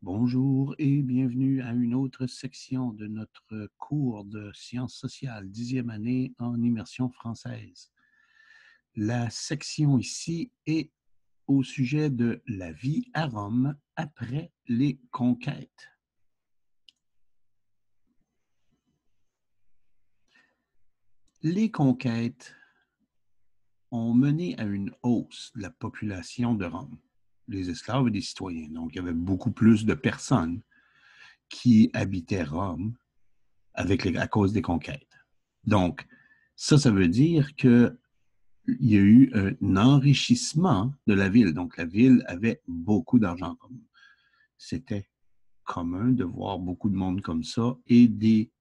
Bonjour et bienvenue à une autre section de notre cours de sciences sociales, 10e année en immersion française. La section ici est au sujet de la vie à Rome après les conquêtes. Les conquêtes ont mené à une hausse de la population de Rome, les esclaves et les citoyens. Donc, il y avait beaucoup plus de personnes qui habitaient Rome à cause des conquêtes. Donc, ça veut dire qu'il y a eu un enrichissement de la ville. Donc, la ville avait beaucoup d'argent. C'était commun de voir beaucoup de monde comme ça et des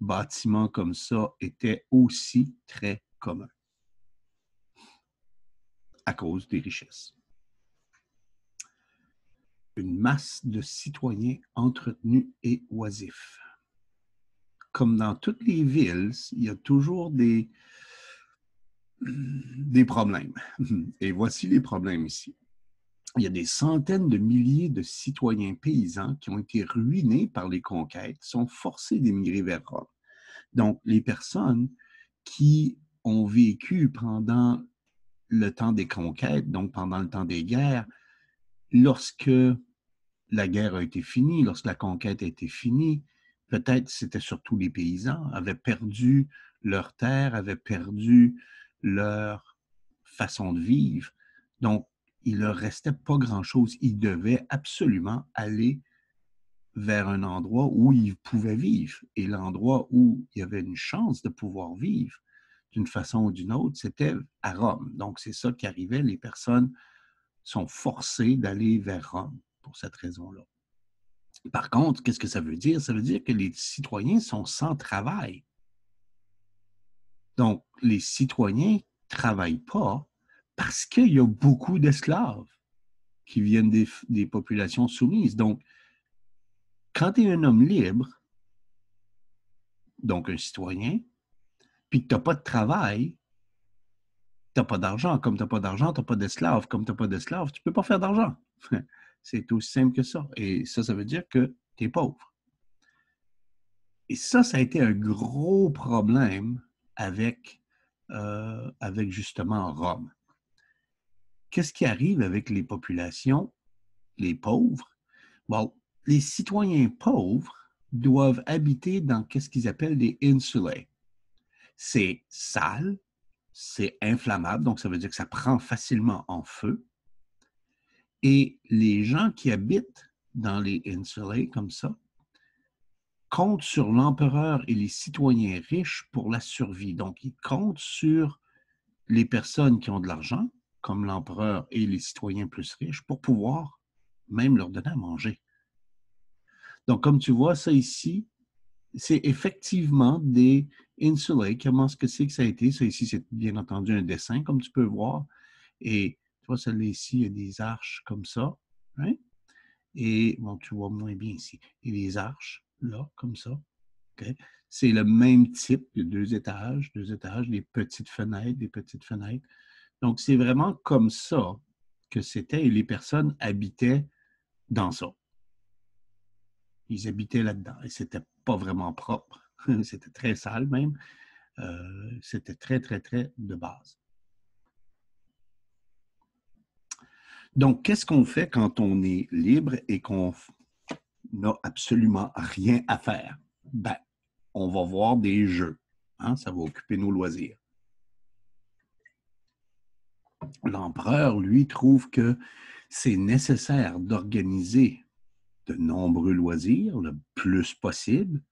bâtiments comme ça étaient aussi très communs à cause des richesses. Une masse de citoyens entretenus et oisifs. Comme dans toutes les villes, il y a toujours des problèmes. Et voici les problèmes ici. Il y a des centaines de milliers de citoyens paysans qui ont été ruinés par les conquêtes, sont forcés d'émigrer vers Rome. Donc, les personnes qui ont vécu pendant le temps des conquêtes, donc pendant le temps des guerres, lorsque la guerre a été finie, lorsque la conquête a été finie, peut-être c'était surtout les paysans, avaient perdu leur terre, avaient perdu leur façon de vivre. Donc, il leur restait pas grand-chose. Ils devaient absolument aller vers un endroit où ils pouvaient vivre. Et l'endroit où il y avait une chance de pouvoir vivre d'une façon ou d'une autre, c'était à Rome. Donc, c'est ça qui arrivait. Les personnes sont forcées d'aller vers Rome pour cette raison-là. Par contre, qu'est-ce que ça veut dire? Ça veut dire que les citoyens sont sans travail. Donc, les citoyens ne travaillent pas parce qu'il y a beaucoup d'esclaves qui viennent des populations soumises. Donc, quand tu es un homme libre, donc un citoyen, puis que tu n'as pas de travail, tu n'as pas d'argent. Comme tu n'as pas d'argent, tu n'as pas d'esclaves. Comme tu n'as pas d'esclaves, tu ne peux pas faire d'argent. C'est aussi simple que ça. Et ça veut dire que tu es pauvre. Et ça a été un gros problème avec justement Rome. Qu'est-ce qui arrive avec les populations, les pauvres? Bon, les citoyens pauvres doivent habiter dans ce qu'ils appellent des insulae. C'est sale, c'est inflammable, donc ça veut dire que ça prend facilement en feu. Et les gens qui habitent dans les insulae comme ça comptent sur l'empereur et les citoyens riches pour la survie. Donc, ils comptent sur les personnes qui ont de l'argent, comme l'empereur et les citoyens plus riches, pour pouvoir même leur donner à manger. Donc, comme tu vois, ça ici, c'est effectivement des insulae. Comment est-ce que c'est que ça a été? Ça ici, c'est bien entendu un dessin, comme tu peux voir. Et tu vois, celle-là ici, il y a des arches comme ça. Hein? Et bon, tu vois moins bien ici. Et des arches, là, comme ça. Okay? C'est le même type de deux étages, des petites fenêtres, des petites fenêtres. Donc, c'est vraiment comme ça que c'était et les personnes habitaient dans ça. Ils habitaient là-dedans et c'était pas vraiment propre. C'était très sale même. C'était très, très, très de base. Donc, qu'est-ce qu'on fait quand on est libre et qu'on n'a absolument rien à faire? Ben, on va voir des jeux. Hein? Ça va occuper nos loisirs. L'empereur, lui, trouve que c'est nécessaire d'organiser de nombreux loisirs, le plus possible,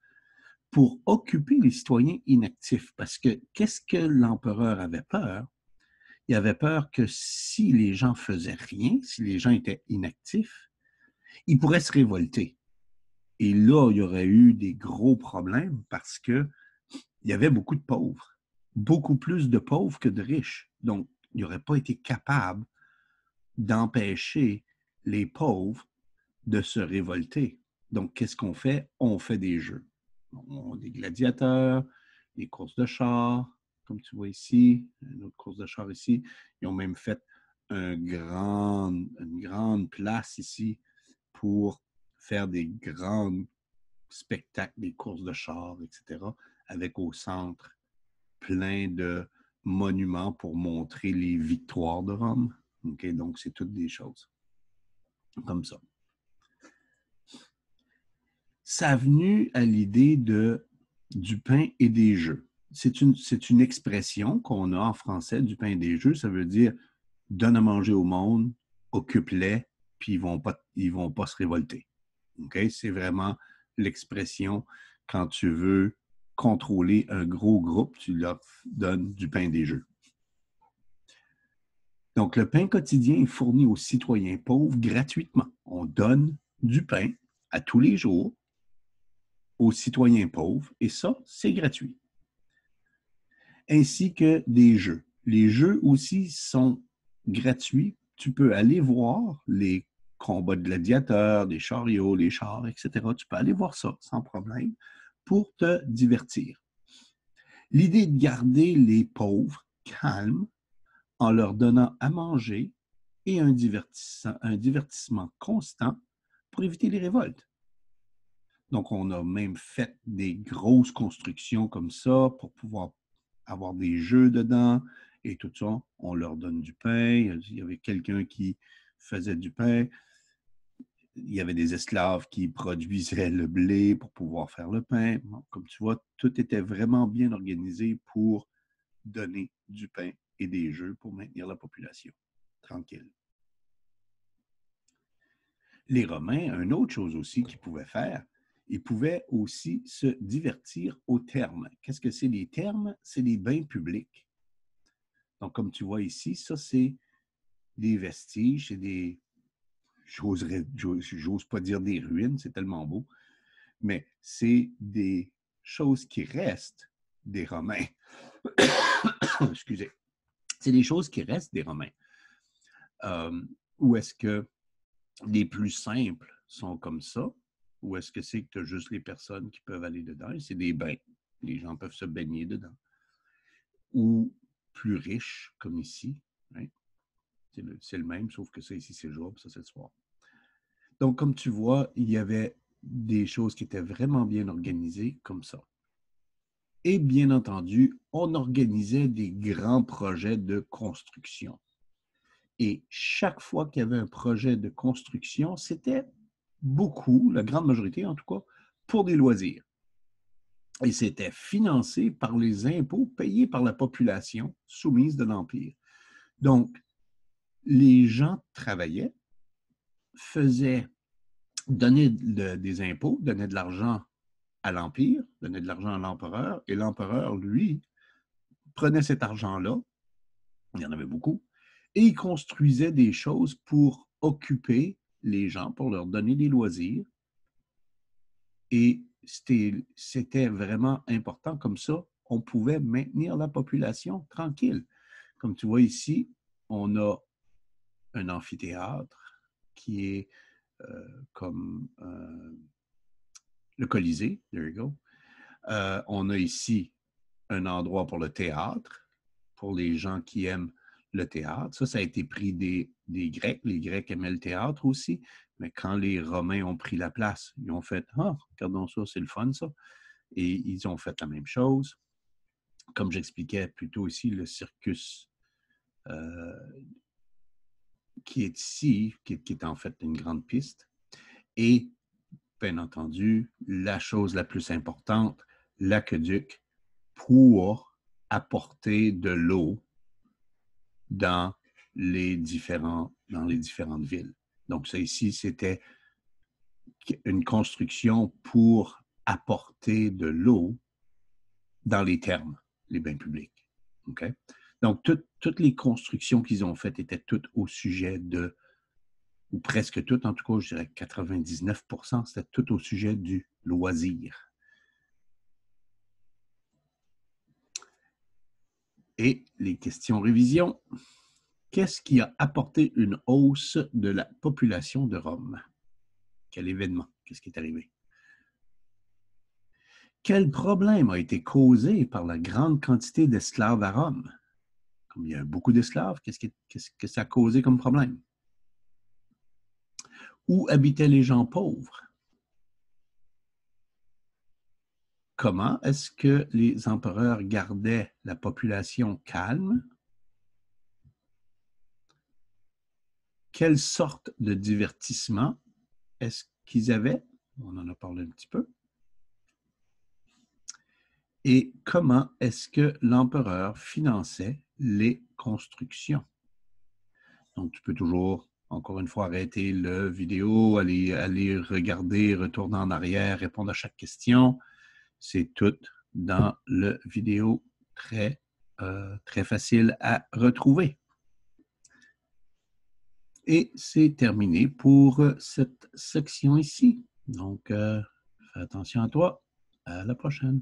pour occuper les citoyens inactifs. Parce que qu'est-ce que l'empereur avait peur? Il avait peur que si les gens faisaient rien, si les gens étaient inactifs, ils pourraient se révolter. Et là, il y aurait eu des gros problèmes parce que il y avait beaucoup de pauvres, beaucoup plus de pauvres que de riches. Donc, il n'aurait pas été capable d'empêcher les pauvres de se révolter. Donc, qu'est-ce qu'on fait? On fait des jeux. On a des gladiateurs, des courses de chars, comme tu vois ici, une autre course de chars ici. Ils ont même fait une grande place ici pour faire des grands spectacles, des courses de chars, etc., avec au centre plein de monuments pour montrer les victoires de Rome. Okay? Donc, c'est toutes des choses comme ça. Ça a venu à l'idée du pain et des jeux. C'est une expression qu'on a en français, du pain et des jeux. Ça veut dire donne à manger au monde, occupe-les, puis ils vont pas se révolter. Okay? C'est vraiment l'expression quand tu veux contrôler un gros groupe, tu leur donnes du pain et des jeux. Donc, le pain quotidien est fourni aux citoyens pauvres gratuitement. On donne du pain à tous les jours aux citoyens pauvres, et ça, c'est gratuit. Ainsi que des jeux. Les jeux aussi sont gratuits. Tu peux aller voir les combats de gladiateurs, des chariots, les chars, etc. Tu peux aller voir ça sans problème pour te divertir. L'idée de garder les pauvres calmes en leur donnant à manger et un divertissement constant pour éviter les révoltes. Donc, on a même fait des grosses constructions comme ça pour pouvoir avoir des jeux dedans et tout ça. On leur donne du pain. Il y avait quelqu'un qui faisait du pain. Il y avait des esclaves qui produisaient le blé pour pouvoir faire le pain. Bon, comme tu vois, tout était vraiment bien organisé pour donner du pain et des jeux pour maintenir la population tranquille. Les Romains, une autre chose aussi qu'ils pouvaient faire, ils pouvaient aussi se divertir aux thermes. Qu'est-ce que c'est les thermes? C'est des bains publics. Donc, comme tu vois ici, ça, c'est des vestiges, c'est des... J'ose pas dire des ruines, c'est tellement beau, mais c'est des choses qui restent des Romains. Excusez. C'est des choses qui restent des Romains. Ou est-ce que les plus simples sont comme ça? Ou est-ce que c'est que tu as juste les personnes qui peuvent aller dedans? Et c'est des bains. Les gens peuvent se baigner dedans. Ou plus riches, comme ici. Hein? C'est le même, sauf que ça ici, c'est le jour, puis ça, c'est le soir. Donc, comme tu vois, il y avait des choses qui étaient vraiment bien organisées comme ça. Et bien entendu, on organisait des grands projets de construction. Et chaque fois qu'il y avait un projet de construction, c'était beaucoup, la grande majorité en tout cas, pour des loisirs. Et c'était financé par les impôts payés par la population soumise de l'Empire. Donc, les gens travaillaient, donnaient des impôts, donnaient de l'argent à l'Empire, donnaient de l'argent à l'empereur, et l'empereur, lui, prenait cet argent-là, il y en avait beaucoup, et il construisait des choses pour occuper les gens, pour leur donner des loisirs. Et c'était vraiment important. Comme ça, on pouvait maintenir la population tranquille. Comme tu vois ici, on a un amphithéâtre qui est comme le Colisée. There you go. On a ici un endroit pour le théâtre, pour les gens qui aiment le théâtre. Ça a été pris des Grecs. Les Grecs aimaient le théâtre aussi. Mais quand les Romains ont pris la place, ils ont fait « Ah, regardons ça, c'est le fun, ça. » Et ils ont fait la même chose. Comme j'expliquais plus tôt ici, le circus qui est ici, qui est en fait une grande piste. Et, bien entendu, la chose la plus importante, l'aqueduc, pour apporter de l'eau dans les différentes villes. Donc, ça ici, c'était une construction pour apporter de l'eau dans les thermes, les bains publics. Okay? Donc, toutes les constructions qu'ils ont faites étaient toutes au sujet de, ou presque toutes, en tout cas, je dirais 99%, c'était tout au sujet du loisir. Et les questions révision. Qu'est-ce qui a apporté une hausse de la population de Rome? Quel événement? Qu'est-ce qui est arrivé? Quel problème a été causé par la grande quantité d'esclaves à Rome? Comme il y a beaucoup d'esclaves, qu'est-ce que ça a causé comme problème? Où habitaient les gens pauvres? comment est-ce que les empereurs gardaient la population calme? Quelle sorte de divertissement est-ce qu'ils avaient? On en a parlé un petit peu. Et comment est-ce que l'empereur finançait les constructions? Donc, tu peux toujours, encore une fois, arrêter la vidéo, aller regarder, retourner en arrière, répondre à chaque question. C'est tout dans la vidéo très, très facile à retrouver. Et c'est terminé pour cette section ici. Donc, fais attention à toi. À la prochaine.